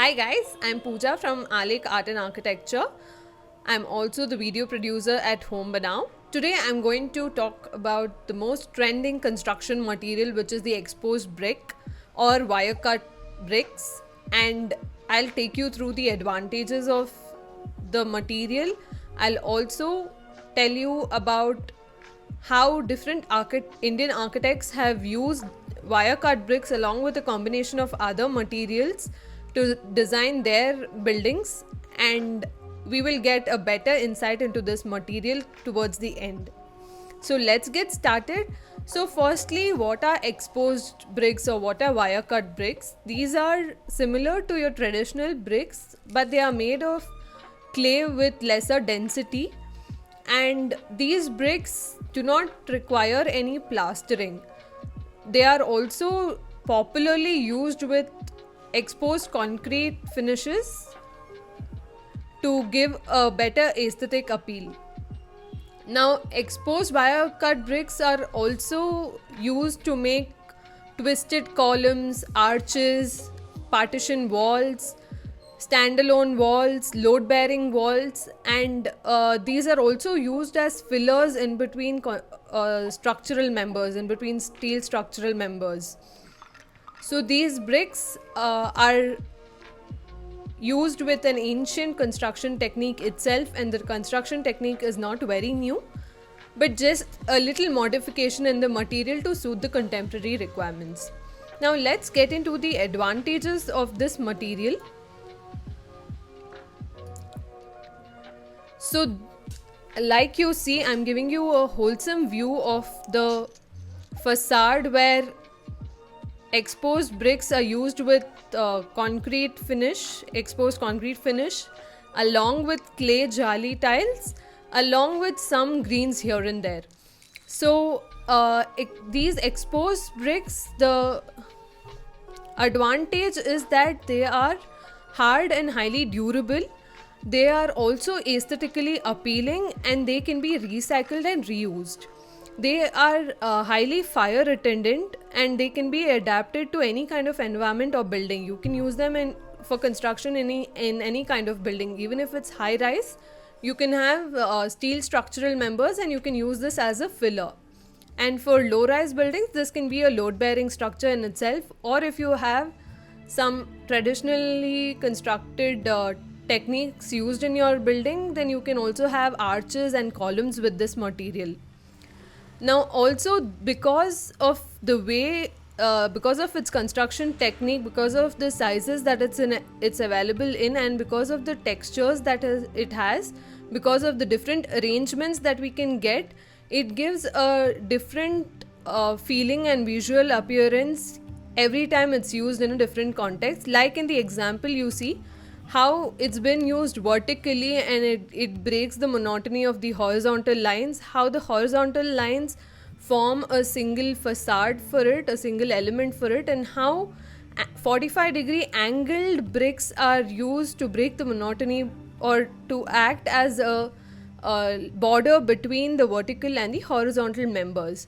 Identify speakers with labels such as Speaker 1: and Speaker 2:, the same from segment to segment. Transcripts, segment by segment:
Speaker 1: Hi guys, I'm Pooja from Alek Art and Architecture. I'm also the video producer at Home Banao. Today I'm going to talk about the most trending construction material, which is the exposed brick or wire cut bricks, and I'll take you through the advantages of the material. I'll also tell you about how different Indian architects have used wire cut bricks along with a combination of other materials to design their buildings, and we will get a better insight into this material towards the end. So let's get started. So firstly, what are exposed bricks or what are wire cut bricks? These are similar to your traditional bricks, but they are made of clay with lesser density, and these bricks do not require any plastering. They are also popularly used with exposed concrete finishes to give a better aesthetic appeal. Now, exposed wire cut bricks are also used to make twisted columns, arches, partition walls, standalone walls, load bearing walls, and these are also used as fillers in between structural members, in between steel structural members. So these bricks are used with an ancient construction technique itself, and the construction technique is not very new, but just a little modification in the material to suit the contemporary requirements. Now let's get into the advantages of this material. So like you see, I'm giving you a wholesome view of the facade where exposed bricks are used with exposed concrete finish, along with clay jali tiles, along with some greens here and there. So these exposed bricks, the advantage is that they are hard and highly durable. They are also aesthetically appealing, and they can be recycled and reused. They are highly fire retardant, and they can be adapted to any kind of environment or building. You can use them for construction in any kind of building, even if it's high rise. You can have steel structural members, and you can use this as a filler. And for low rise buildings, this can be a load bearing structure in itself, or if you have some traditionally constructed techniques used in your building, then you can also have arches and columns with this material. Now also, because of its construction technique, because of the sizes that it's available in, and because of the textures that it has, because of the different arrangements that we can get, it gives a different feeling and visual appearance every time it's used in a different context. Like in the example, you see how it's been used vertically, and it breaks the monotony of the horizontal lines, how the horizontal lines form a single facade for it, a single element for it, and how 45-degree angled bricks are used to break the monotony or to act as a border between the vertical and the horizontal members.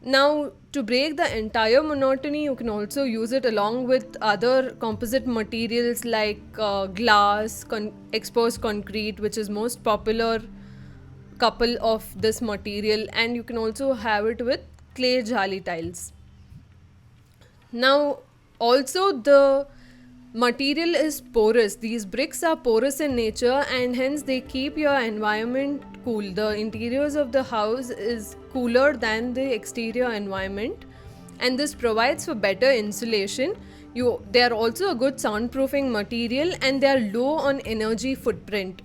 Speaker 1: Now, to break the entire monotony, you can also use it along with other composite materials like glass, exposed concrete, which is most popular couple of this material, and you can also have it with clay jali tiles. Now, also the material is porous. These bricks are porous in nature, and hence they keep your environment cool. The interiors of the house is cooler than the exterior environment, and this provides for better insulation. They are also a good soundproofing material, and they are low on energy footprint.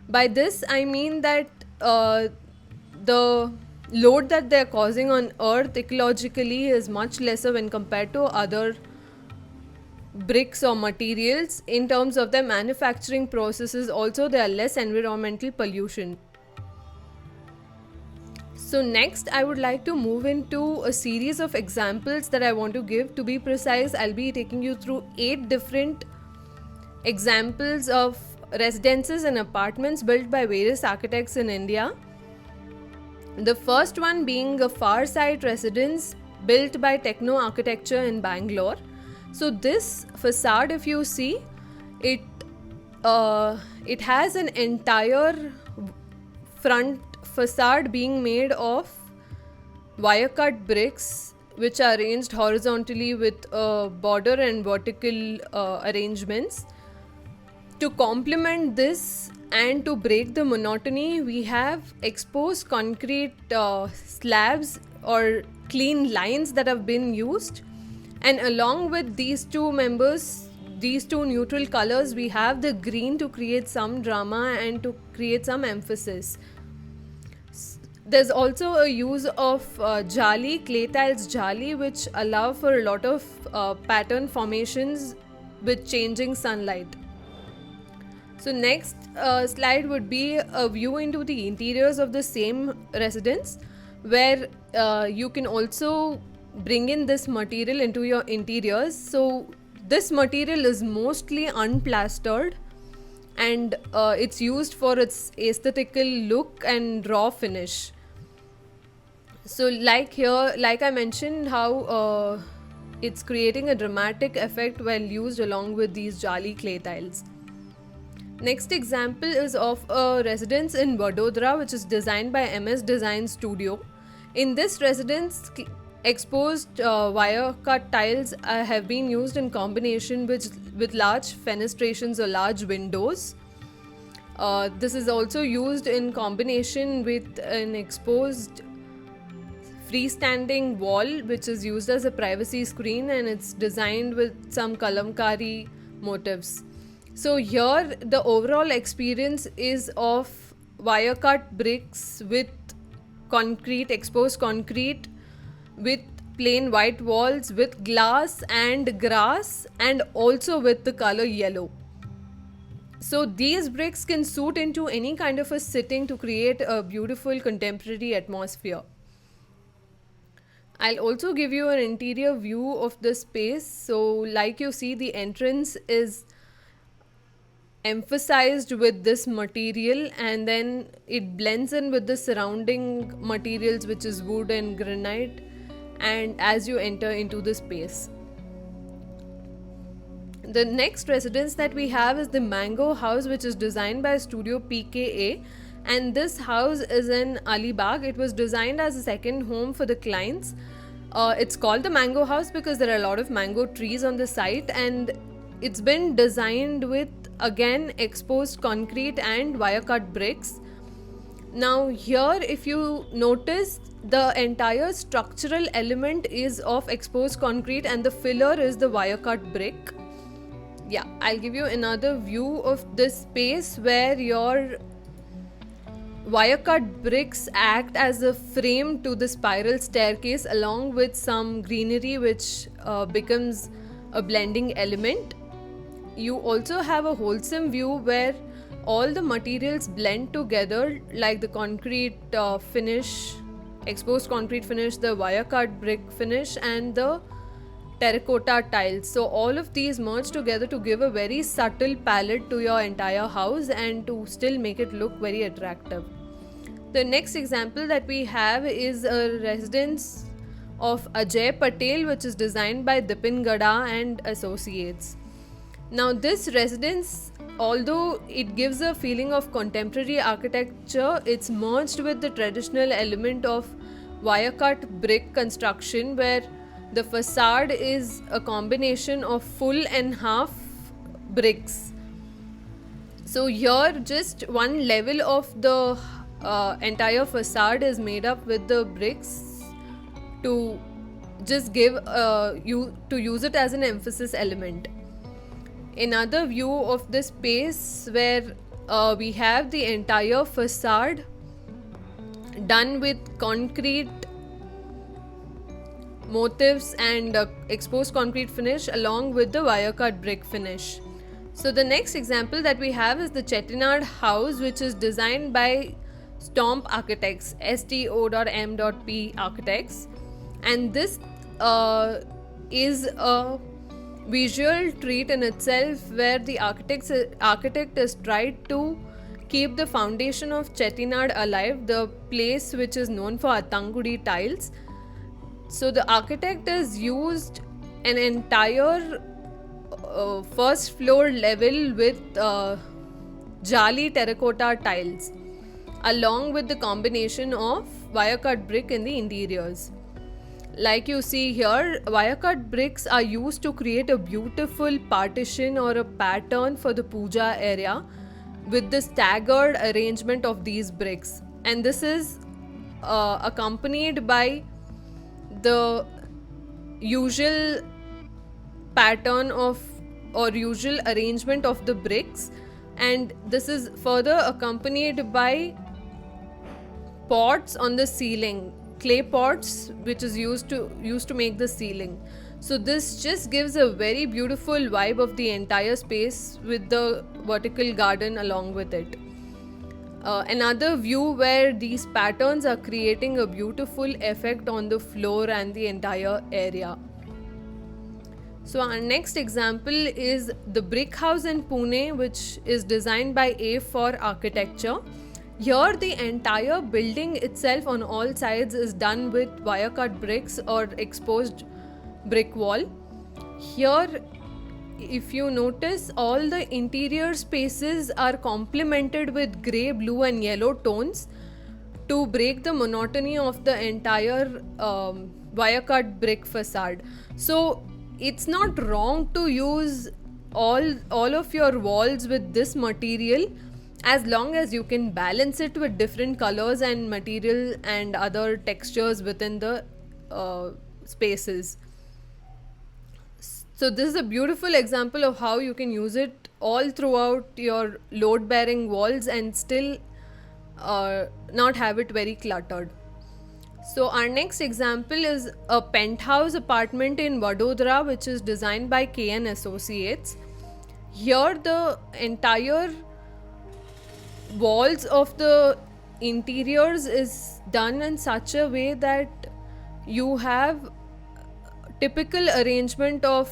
Speaker 1: By this I mean that the load that they are causing on earth ecologically is much lesser when compared to other bricks or materials. In terms of their manufacturing processes also, there are less environmental pollution. So next, I would like to move into a series of examples that I want to give. To be precise, I'll be taking you through 8 different examples of residences and apartments built by various architects in India. The first one being a Farsight residence built by Techno Architecture in Bangalore. So this facade, if you see, It it has an entire front facade being made of wire cut bricks which are arranged horizontally with border and vertical arrangements. To complement this and to break the monotony, we have exposed concrete slabs or clean lines that have been used, and along with these two members, these two neutral colors, we have the green to create some drama and to create some emphasis. There's also a use of jali, clay tiles jali, which allow for a lot of pattern formations with changing sunlight. So next slide would be a view into the interiors of the same residence, where you can also bring in this material into your interiors. So this material is mostly unplastered, and it's used for its aesthetical look and raw finish. So like here, like I mentioned, how it's creating a dramatic effect while used along with these jali clay tiles. Next example is of a residence in Vadodara, which is designed by MS Design Studio. In this residence, exposed wire cut tiles have been used in combination with large fenestrations or large windows. This is also used in combination with an exposed freestanding wall, which is used as a privacy screen, and it's designed with some kalamkari motifs. So here the overall experience is of wire cut bricks with concrete, exposed concrete, with plain white walls, with glass and grass, and also with the color yellow. So these bricks can suit into any kind of a sitting to create a beautiful contemporary atmosphere. I'll also give you an interior view of the space. So like you see, the entrance is emphasized with this material, and then it blends in with the surrounding materials, which is wood and granite, and as you enter into the space. The next residence that we have is the Mango House, which is designed by Studio PKA, and this house is in Alibag. It was designed as a second home for the clients. It's called the Mango House because there are a lot of mango trees on the site, and it's been designed with again exposed concrete and wire cut bricks. Now here, if you notice, the entire structural element is of exposed concrete and the filler is the wire cut brick. Yeah, I'll give you another view of this space where your wire cut bricks act as a frame to the spiral staircase, along with some greenery which becomes a blending element. You also have a wholesome view where all the materials blend together, like the concrete finish, exposed concrete finish, the wire cut brick finish, and the terracotta tiles. So all of these merge together to give a very subtle palette to your entire house and to still make it look very attractive. The next example that we have is a residence of Ajay Patel, which is designed by Dipin Gada and Associates. Now this residence, although it gives a feeling of contemporary architecture, it's merged with the traditional element of wire cut brick construction, where the facade is a combination of full and half bricks. So here just one level of the entire facade is made up with the bricks to just give use it as an emphasis element. Another view of this space where we have the entire facade done with concrete motifs and exposed concrete finish along with the wire cut brick finish. So the next example that we have is the Chettinad House, which is designed by Stomp Architects, STO.M.P Architects, and this is a visual treat in itself, where the architect has tried to keep the foundation of Chettinad alive, the place which is known for Attangudi tiles. So the architect has used an entire first floor level with jali terracotta tiles, along with the combination of wire cut brick in the interiors. Like you see here, wire cut bricks are used to create a beautiful partition or a pattern for the puja area with the staggered arrangement of these bricks, and this is accompanied by the usual pattern of or usual arrangement of the bricks, and this is further accompanied by pots on the ceiling, clay pots which is used to make the ceiling. So this just gives a very beautiful vibe of the entire space with the vertical garden along with it. Another view where these patterns are creating a beautiful effect on the floor and the entire area. So our next example is the brick house in Pune, which is designed by A4 Architecture. Here the entire building itself on all sides is done with wire cut bricks or exposed brick wall. Here, if you notice, all the interior spaces are complemented with grey, blue and yellow tones to break the monotony of the entire wire cut brick facade. So it's not wrong to use all of your walls with this material, as long as you can balance it with different colors and material and other textures within the spaces. So this is a beautiful example of how you can use it all throughout your load bearing walls and still not have it very cluttered. So our next example is a penthouse apartment in Vadodara, which is designed by KN Associates. Here the entire walls of the interiors is done in such a way that you have typical arrangement of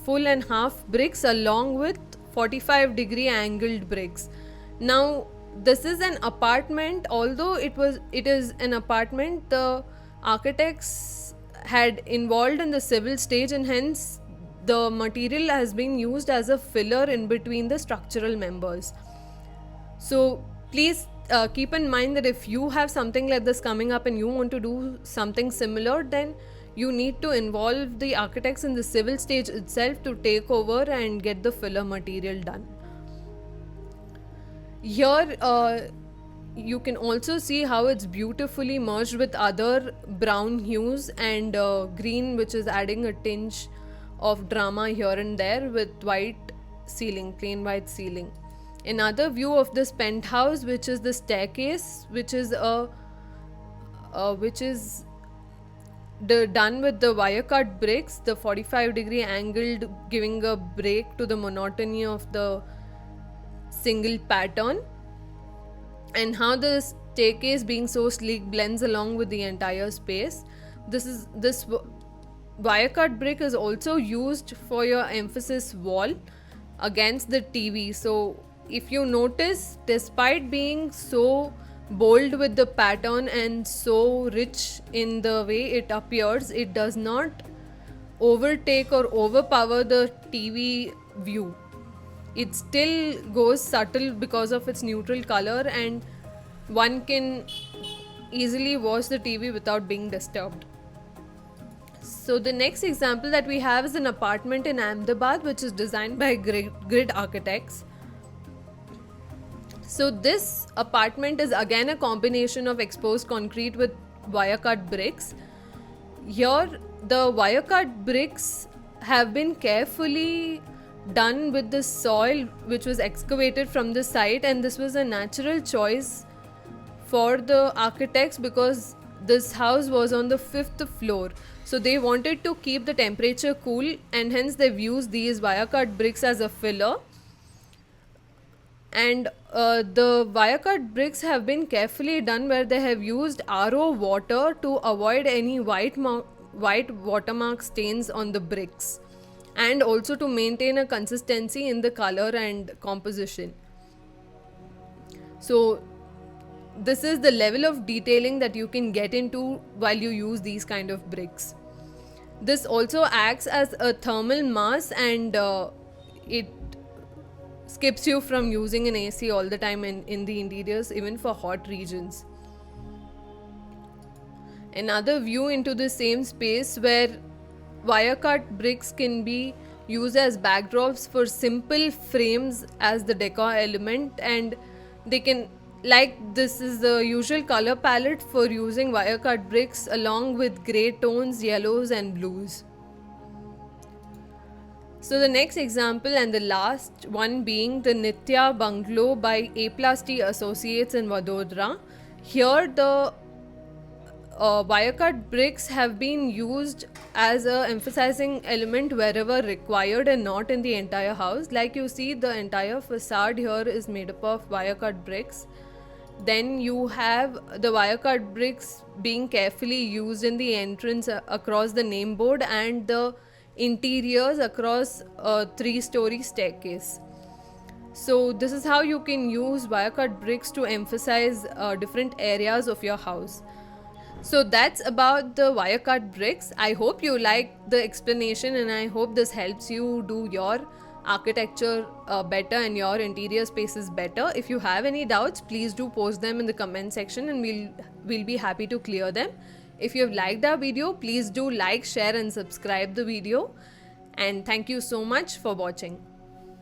Speaker 1: full and half bricks along with 45-degree angled bricks. Now this is an apartment. Although it is an apartment, the architects had involved in the civil stage, and hence the material has been used as a filler in between the structural members. So please keep in mind that if you have something like this coming up and you want to do something similar, then you need to involve the architects in the civil stage itself to take over and get the filler material done. Here you can also see how it's beautifully merged with other brown hues and green, which is adding a tinge of drama here and there with white ceiling, plain white ceiling. Another view of this penthouse, which is the staircase, which is done with the wire cut bricks, the 45-degree angled, giving a break to the monotony of the single pattern, and how the staircase being so sleek blends along with the entire space. This wire cut brick is also used for your emphasis wall against the TV. So if you notice, despite being so bold with the pattern and so rich in the way it appears, it does not overtake or overpower the TV view. It still goes subtle because of its neutral color, and one can easily watch the TV without being disturbed. So the next example that we have is an apartment in Ahmedabad, which is designed by Grid Architects. So this apartment is again a combination of exposed concrete with wire cut bricks. Here the wire cut bricks have been carefully done with the soil which was excavated from the site, and this was a natural choice for the architects because this house was on the 5th floor. So they wanted to keep the temperature cool, and hence they've used these wire cut bricks as a filler. And the wire cut bricks have been carefully done where they have used RO water to avoid any white watermark stains on the bricks, and also to maintain a consistency in the color and composition. So this is the level of detailing that you can get into while you use these kind of bricks. This also acts as a thermal mass and it skips you from using an AC all the time in the interiors, even for hot regions. Another view into the same space where wire cut bricks can be used as backdrops for simple frames as the decor element, and they can, like, this is the usual color palette for using wire cut bricks along with grey tones, yellows and blues. So the next example and the last one being the Nitya Bungalow by A Plus T Associates in Vadodara. Here the wire cut bricks have been used as a emphasizing element wherever required and not in the entire house. Like you see, the entire facade here is made up of wire cut bricks. Then you have the wire cut bricks being carefully used in the entrance across the name board and the interiors across a 3-story staircase. So this is how you can use wire cut bricks to emphasize different areas of your house. So that's about the wire cut bricks. I hope you like the explanation, and I hope this helps you do your architecture better and your interior spaces better. If you have any doubts, please do post them in the comment section and we'll be happy to clear them. If you have liked our video, please do like, share and subscribe the video, and thank you so much for watching.